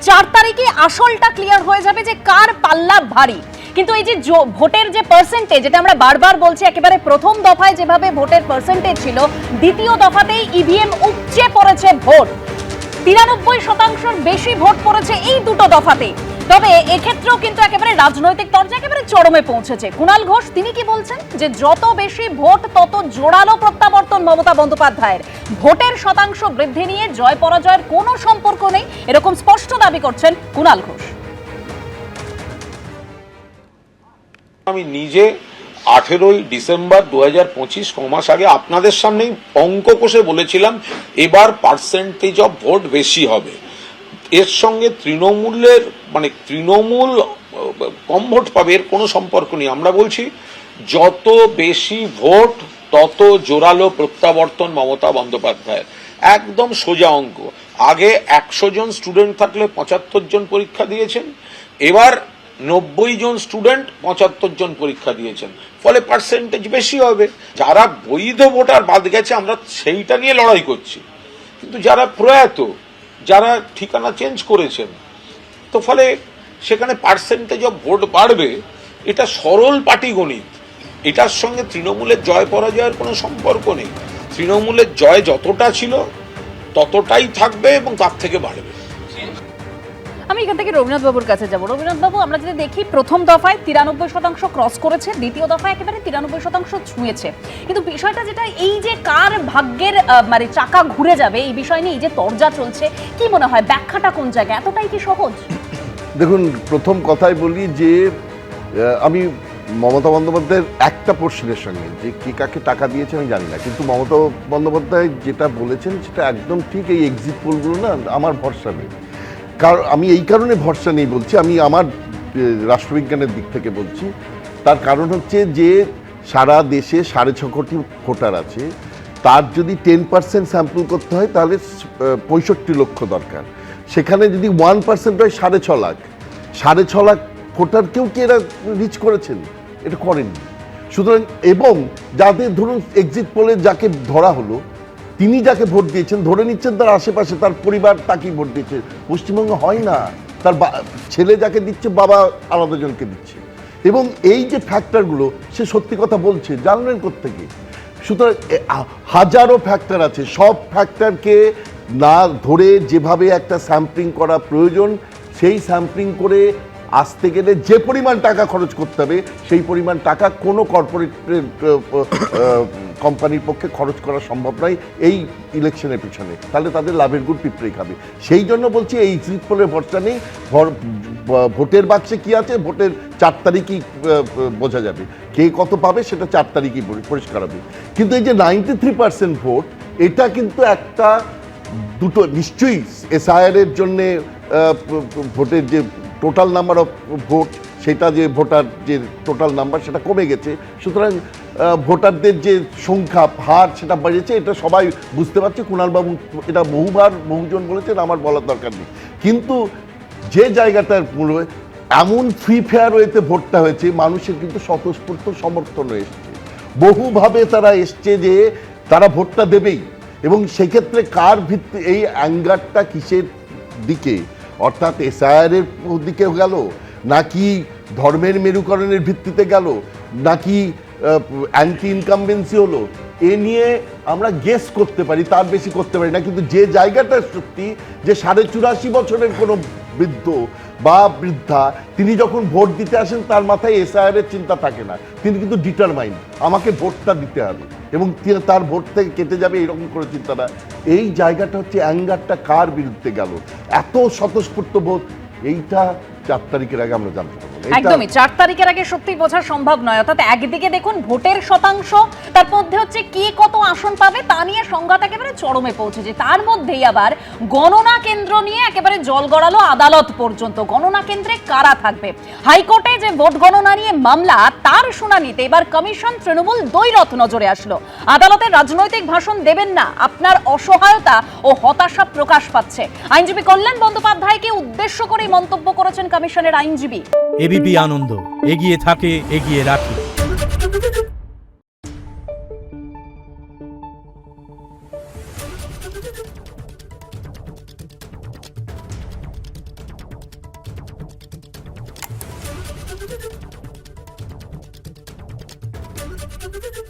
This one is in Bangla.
4 তারিখে আসলটা ক্লিয়ার হয়ে যাবে যে কার পাল্লা ভারী। কিন্তু এই যে ভোটের যে পার্সেন্টেজ, এটা আমরা বারবার বলছি, একেবারে প্রথম দফায় যেভাবে ভোটের পার্সেন্টেজ ছিল, দ্বিতীয় দফাতেই ইভিএম উপচে পড়েছে ভোট। 93% বেশি ভোট পড়েছে এই দুটো দফাতে। তবে এক্ষেত্রেও কিন্তু একেবারে রাজনৈতিক তরজা একেবারে চরমে পৌঁছেছে। কুণাল ঘোষ তিনি কি বলছেন, যে যত বেশি ভোট তত জোরালো প্রত্যাবর্তন মমতা বন্দ্যোপাধ্যায়ের। ভোটের শতাংশ বৃদ্ধি নিয়ে জয় পরাজয়ের কোনো সম্পর্ক নেই, এরকম স্পষ্ট দাবি করছেন কুণাল ঘোষ। আমি নিজে 18ই ডিসেম্বর 2025 কমাস আগে আপনাদের সামনেই অঙ্ক কষে বলেছিলাম এবার পার্সেন্টেজ অফ ভোট বেশি হবে। এর সঙ্গে তৃণমূলের তৃণমূল কম ভোট পাবে এর কোনো সম্পর্ক নেই। আমরা বলছি যত বেশি ভোট তত জোরালো প্রত্যাবর্তন মমতা বন্দ্যোপাধ্যায়ের। একদম সোজা অঙ্ক। আগে 100 জন স্টুডেন্ট থাকলে 75 জন পরীক্ষা দিয়েছেন, এবার 90 জন স্টুডেন্ট 75 জন পরীক্ষা দিয়েছেন, ফলে পার্সেন্টেজ বেশি হবে। যারা বৈধ ভোটার বাদ গেছে আমরা সেইটা নিয়ে লড়াই করছি, কিন্তু যারা প্রয়াত, যারা ঠিকানা চেঞ্জ করেছেন, তো ফলে সেখানে পার্সেন্টেজ অফ ভোট বাড়বে। এটা সরল পাটিগণিত, এটার সঙ্গে তৃণমূলের জয় পরাজয়ের কোনো সম্পর্ক নেই। তৃণমূলের জয় যতটা ছিল ততটাই থাকবে এবং তার থেকে বাড়বে। আমি এখান থেকে রবীন্দ্রনাথ বাবুর কাছে যাবো। রবীন্দ্রনাথ বাবু, আমরা যদি দেখি প্রথম দফায় 93% ক্রস করেছে, দ্বিতীয় দফায় একেবারে 93% ছুঁয়েছে, কিন্তু বিষয়টা যেটা, এই যে কার ভাগ্যের চাকা ঘুরে যাবে এই বিষয় নিয়ে এই যে তরজা চলছে, কি মনে হয় ব্যাখ্যাটা কোন জায়গায়? এতটাই কি সহজ? দেখুন, প্রথম কথাই বলি যে আমি মমতা বন্দ্যোপাধ্যায়ের একটা প্রশ্নের সঙ্গে, যে কে কাকে টাকা দিয়েছে আমি জানি না, কিন্তু মমতা বন্দ্যোপাধ্যায় যেটা বলেছেন সেটা একদম ঠিক। এই এক্সিট পোলগুলো না আমার ভরসা নেই, কারণ আমি এই কারণে ভরসা নেই বলছি, আমি আমার রাষ্ট্রবিজ্ঞানের দিক থেকে বলছি। তার কারণ হচ্ছে যে সারা দেশে 6.5 কোটি ভোটার আছে, তার যদি 10% স্যাম্পল করতে হয় তাহলে 65 লক্ষ দরকার। সেখানে যদি 1% হয় 6.5 লাখ, 6.5 লাখ ভোটারকেও কি এরা রিচ করেছেন? এটা করেননি। সুতরাং, এবং যাদের ধরুন এক্সিট পোলে যাকে ধরা হলো, তিনি যাকে ভোট দিয়েছেন ধরে নিচ্ছেন তার আশেপাশে তার পরিবার তাকেই ভোট দিয়েছে। পশ্চিমবঙ্গে হয় না, তার ছেলে যাকে দিচ্ছে বাবা আলাদা জনকে দিচ্ছে। এবং এই যে ফ্যাক্টরগুলো সে সত্যি কথা বলছে, জানলেন কোত্থেকে? সুতরাং হাজারো ফ্যাক্টর আছে, সব ফ্যাক্টরকে না ধরে যেভাবে একটা স্যাম্পলিং করা প্রয়োজন, সেই স্যাম্পলিং করে আসতে গেলে যে পরিমাণ টাকা খরচ করতে হবে সেই পরিমাণ টাকা কোনো কর্পোরেট কোম্পানির পক্ষে খরচ করা সম্ভব নয় এই ইলেকশনের পিছনে, তাহলে তাদের লাভের গুড় পিঁপড়ে খাবে। সেই জন্য বলছি এই এক্সিট পোলের ভরসা নেই। ভোটের বাক্সে কি আছে ভোটের 4 তারিখই বোঝা যাবে, কে কত পাবে সেটা 4 তারিখই পরিষ্কার হবে। কিন্তু এই যে 93% ভোট, এটা কিন্তু একটা দুটো নিশ্চয়ই এসআইআর এর জন্যে ভোটের যে টোটাল নাম্বার অফ ভোট, সেটা যে ভোটার যে টোটাল নাম্বার সেটা কমে গেছে। সুতরাং ভোটারদের যে সংখ্যা হার সেটা বেড়েছে, এটা সবাই বুঝতে পারছে। কুণালবাবু এটা বহুজন বলেছেন, আমার বলার দরকার নেই। কিন্তু যে জায়গাটার এমন ফ্রি ফেয়ার ওয়েতে ভোটটা হয়েছে, মানুষের কিন্তু স্বতঃস্ফূর্ত সমর্থন এসছে, বহুভাবে তারা এসছে যে তারা ভোটটা দেবেই। এবং সেক্ষেত্রে কার ভিত্তি, এই অ্যাঙ্গারটা কিসের দিকে, অর্থাৎ এসআইআর এর দিকে গেল, নাকি ধর্মের মেরুকরণের ভিত্তিতে গেল, নাকি অ্যান্টি ইনকামবেন্সি হলো, এ নিয়ে আমরা গেস করতে পারি, তার বেশি করতে পারি না। কিন্তু যে জায়গাটা সত্যি, যে 84.5 বছরের কোনো বৃদ্ধ বা বৃদ্ধা তিনি যখন ভোট দিতে আসেন তার মাথায় এসআইআর এর চিন্তা থাকে না, তিনি কিন্তু ডিটারমাইন্ড আমাকে ভোটটা দিতে হবে এবং তার ভোট থেকে কেটে যাবে এরকম করে চিন্তা না। এই জায়গাটা হচ্ছে অ্যাঙ্গারটা কার বিরুদ্ধে গেল, এত স্বতঃস্ফূর্ত ভোট, এইটা 4 তারিখের আগে আমরা জানতে পারবো। একদমই 4 তারিখের আগে সত্যি বোঝা সম্ভব নয়। অর্থাৎ একদিকে দেখুন ভোটের শতাংশ, তার মধ্যে হচ্ছে কে কত আসন পাবে তা নিয়ে সংঘাত একেবারে চরমে পৌঁছেছে। তার মধ্যেই আবার গণনা কেন্দ্র নিয়ে একেবারে জল গড়ালো আদালত পর্যন্ত। গণনা কেন্দ্রে কারা থাকবে? হাইকোর্টে যে ভোট গণনা নিয়ে মামলা, তার শুনানিতে এবার কমিশন তৃণমূল দ্বৈরথ নজরে আসলো। আদালতের রাজনৈতিক ভাষণ দেবেন না, আপনার অসহায়তা ও হতাশা প্রকাশ পাচ্ছে। আইনজীবী কল্যাণ বন্দ্যোপাধ্যায়কে উদ্দেশ্য করে মন্তব্য করেছেন কমিশনের আইনজীবী। এবিপি আনন্দ, এগিয়ে থাকে, এগিয়ে রাখে। দেখুন।